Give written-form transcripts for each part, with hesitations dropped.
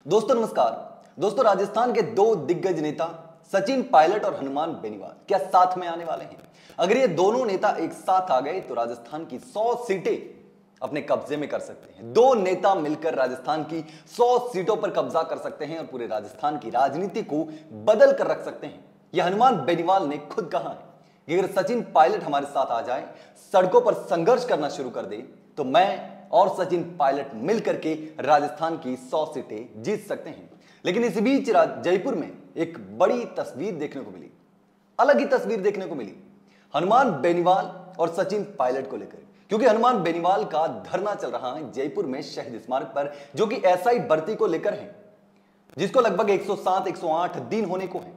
दोस्तों नमस्कार। दोस्तों राजस्थान के दो दिग्गज नेता सचिन पायलट और हनुमान बेनीवाल क्या साथ में आने वाले हैं? अगर ये दोनों नेता एक साथ आ गए तो राजस्थान की 100 सीटें अपने कब्जे में कर सकते हैं। दो नेता मिलकर राजस्थान की 100 सीटों पर कब्जा कर सकते हैं और पूरे राजस्थान की राजनीति को बदल कर रख सकते हैं। यह हनुमान बेनीवाल ने खुद कहा है कि अगर सचिन पायलट हमारे साथ आ जाए, सड़कों पर संघर्ष करना शुरू कर दे तो मैं और सचिन पायलट मिलकर के राजस्थान की 100 सीटें जीत सकते हैं। लेकिन इस बीच जयपुर में एक बड़ी तस्वीर देखने को मिली, अलग ही तस्वीर देखने को मिली हनुमान बेनीवाल और सचिन पायलट को लेकर, क्योंकि हनुमान बेनीवाल का धरना चल रहा है जयपुर में शहीद स्मारक पर, जो कि एसआई भर्ती को लेकर है, जिसको लगभग 107-108 दिन होने को है।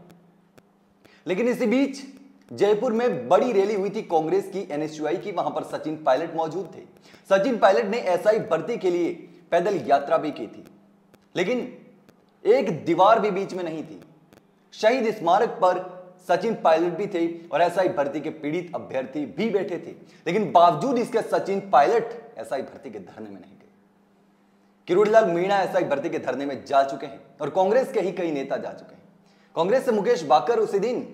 लेकिन इसी बीच जयपुर में बड़ी रैली हुई थी कांग्रेस की, एनएसयूआई की। वहां पर सचिन पायलट मौजूद थे। सचिन पायलट ने एसआई भर्ती के लिए पैदल यात्रा भी की थी, लेकिन एक दीवार भी बीच में नहीं थी। शहीद स्मारक पर सचिन पायलट भी थे और एसआई भर्ती के पीड़ित अभ्यर्थी भी बैठे थे, लेकिन बावजूद इसके सचिन पायलट एसआई भर्ती के धरने में नहीं गए। किरोड़ीलाल मीणा एसआई भर्ती के धरने में जा चुके हैं और कांग्रेस के ही कई नेता जा चुके हैं। कांग्रेस से मुकेश बाकर उसी दिन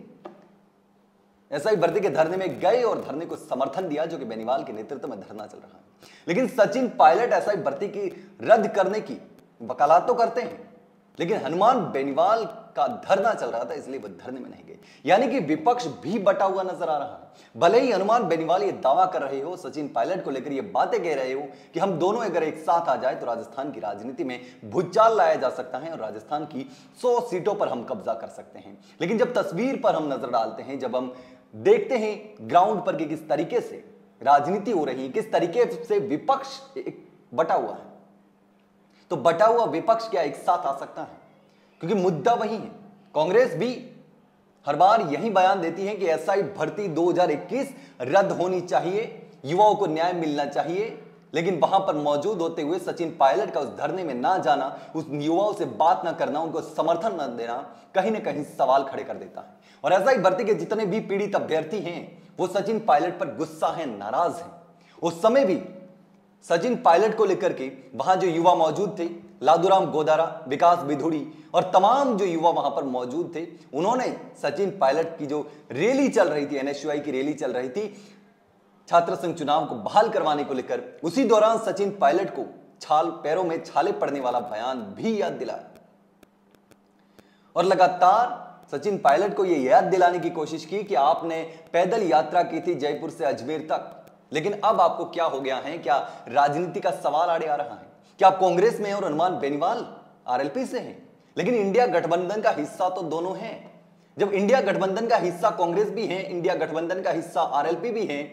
एसआई भर्ती के धरने में गए और धरने को समर्थन दिया, जो कि बेनीवाल के नेतृत्व में धरना चल रहा है। लेकिन सचिन पायलट एसआई भर्ती की रद्द करने की वकालत तो करते हैं, लेकिन हनुमान बेनीवाल का धरना चल रहा था, इसलिए वो धरने में नहीं गए। यानी कि विपक्ष भी बटा हुआ नजर आ रहा है। भले ही हनुमान बेनीवाल ये दावा कर रहे हो, सचिन पायलट को लेकर ये बातें कह रहे हो कि हम दोनों अगर एक साथ आ जाए तो राजस्थान की राजनीति में भूचाल लाया जा सकता है और राजस्थान की 100 सीटों पर हम कब्जा कर सकते हैं। लेकिन जब तस्वीर पर हम नजर डालते हैं, जब हम देखते हैं ग्राउंड पर कि किस तरीके से राजनीति हो रही है, किस तरीके से विपक्ष बटा हुआ है, तो बटा हुआ विपक्ष क्या एक साथ आ सकता है? क्योंकि मुद्दा वही है। कांग्रेस भी हर बार यही बयान देती है कि एसआई भर्ती 2021 रद्द होनी चाहिए, युवाओं को न्याय मिलना चाहिए, लेकिन वहां पर मौजूद होते हुए सचिन पायलट का उस धरने में ना जाना, उस युवाओं से बात ना करना, उनको समर्थन न देना कहीं ना कहीं सवाल खड़े कर देता है। और एसआई भर्ती के जितने भी पीड़ित अभ्यर्थी हैं वो सचिन पायलट पर गुस्सा है, नाराज हैं। उस समय भी सचिन पायलट को लेकर के वहां जो युवा मौजूद थे, लादूराम गोदारा, विकास बिधुड़ी और तमाम जो युवा वहां पर मौजूद थे, उन्होंने सचिन पायलट की जो रैली चल रही थी, एनएसयूआई की रैली चल रही थी छात्र संघ चुनाव को बहाल करवाने को लेकर, उसी दौरान सचिन पायलट को पैरों में छाले पड़ने वाला बयान भी याद दिलाया और लगातार सचिन पायलट को यह याद दिलाने की कोशिश की कि आपने पैदल यात्रा की थी जयपुर से अजमेर तक, लेकिन अब आपको क्या हो गया है? क्या राजनीति का सवाल आड़े आ रहा है? क्या आप कांग्रेस में हैं और हनुमान बेनीवाल आरएलपी से हैं? लेकिन इंडिया गठबंधन का हिस्सा तो दोनों हैं। जब इंडिया गठबंधन का हिस्सा कांग्रेस भी है, इंडिया गठबंधन का हिस्सा आरएलपी भी है,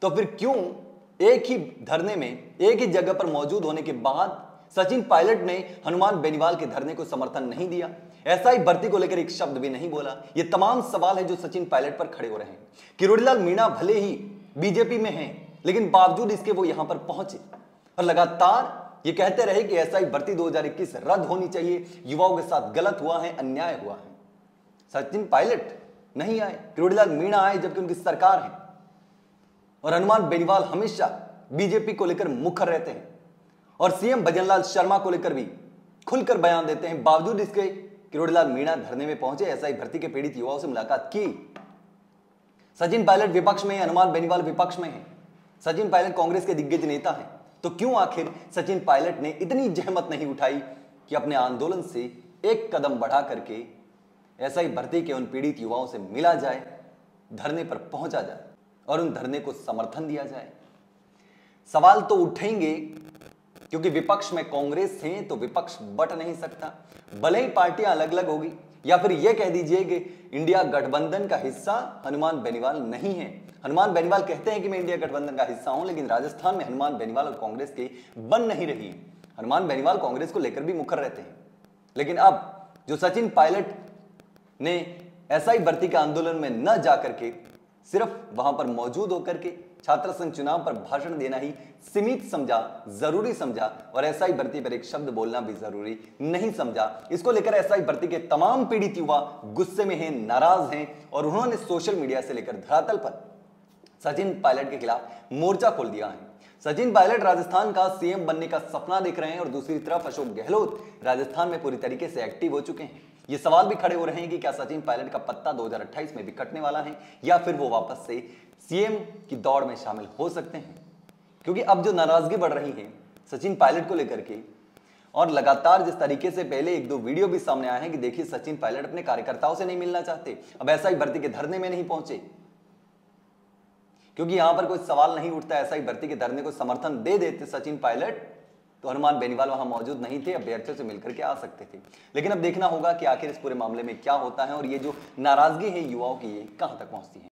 तो फिर क्यों एक ही धरने में, एक ही जगह पर मौजूद होने के बाद सचिन पायलट ने हनुमान बेनीवाल के धरने को समर्थन नहीं दिया? एसआई भर्ती को लेकर एक शब्द भी नहीं बोला। ये तमाम सवाल है जो सचिन पायलट पर खड़े हो रहे हैं। किरोड़ीलाल मीणा भले ही बीजेपी में हैं, लेकिन बावजूद इसके वो यहां पर पहुंचे और लगातार ये कहते रहे कि एसआई भर्ती 2021 रद्द होनी चाहिए, युवाओं के साथ गलत हुआ है, अन्याय हुआ है। सचिन पायलट नहीं आए, किरोड़ीलाल मीणा आए, जबकि उनकी सरकार है। और हनुमान बेनीवाल हमेशा बीजेपी को लेकर मुखर रहते हैं और सीएम भजनलाल शर्मा को लेकर भी खुलकर बयान देते हैं। बावजूद इसके किरोड़ीलाल मीणा धरने में पहुंचे, एसआई भर्ती के पीड़ित युवाओं से मुलाकात की। सचिन पायलट विपक्ष में है, हनुमान बेनीवाल विपक्ष में है। सचिन पायलट कांग्रेस के दिग्गज नेता हैं, तो क्यों आखिर सचिन पायलट ने इतनी जहमत नहीं उठाई कि अपने आंदोलन से एक कदम बढ़ा करके एसआई भर्ती के उन पीड़ित युवाओं से मिला जाए, धरने पर पहुंचा जाए और उन धरने को समर्थन दिया जाए? सवाल तो उठेंगे, क्योंकि विपक्ष में कांग्रेस है तो विपक्ष बट नहीं सकता। भले ही पार्टियां अलग अलग होगी, या फिर यह कह दीजिए कि इंडिया गठबंधन का हिस्सा हनुमान बेनीवाल नहीं है। हनुमान बेनीवाल कहते हैं कि मैं इंडिया गठबंधन का हिस्सा हूं, लेकिन राजस्थान में हनुमान बेनीवाल और कांग्रेस के बन नहीं रही है। हनुमान बेनीवाल कांग्रेस को लेकर भी मुखर रहते हैं, लेकिन अब जो सचिन पायलट ने एसआई भर्ती के आंदोलन में न जाकर के सिर्फ वहां पर मौजूद होकर के छात्र संघ चुनाव पर भाषण देना ही सीमित समझा, जरूरी समझा, और एसआई भर्ती पर एक शब्द बोलना भी जरूरी नहीं समझा। इसको लेकर एसआई भर्ती के तमाम पीड़ित युवा गुस्से में हैं, नाराज हैं और उन्होंने सोशल मीडिया से लेकर धरातल पर सचिन पायलट के खिलाफ मोर्चा खोल दिया है। सचिन पायलट राजस्थान का सीएम बनने का सपना देख रहे हैं और दूसरी तरफ अशोक गहलोत राजस्थान में पूरी तरीके से एक्टिव हो चुके हैं। ये सवाल भी खड़े हो रहे हैं कि क्या सचिन पायलट का पत्ता 2028 में भी कटने वाला है या फिर वो वापस से सीएम की दौड़ में शामिल हो सकते हैं। क्योंकि अब जो नाराजगी बढ़ रही है सचिन पायलट को लेकर के, और लगातार जिस तरीके से पहले एक दो वीडियो भी सामने आए हैं कि देखिए सचिन पायलट अपने कार्यकर्ताओं से नहीं मिलना चाहते, अब ऐसा ही भर्ती के धरने में नहीं पहुंचे, क्योंकि यहां पर कोई सवाल नहीं उठता। ऐसा ही भर्ती के धरने को समर्थन दे देते सचिन पायलट तो हनुमान बेनीवाल वहां मौजूद नहीं थे, अभ्यर्थियों से मिलकर के आ सकते थे। लेकिन अब देखना होगा कि आखिर इस पूरे मामले में क्या होता है और ये जो नाराजगी है युवाओं की ये कहां तक पहुंचती है।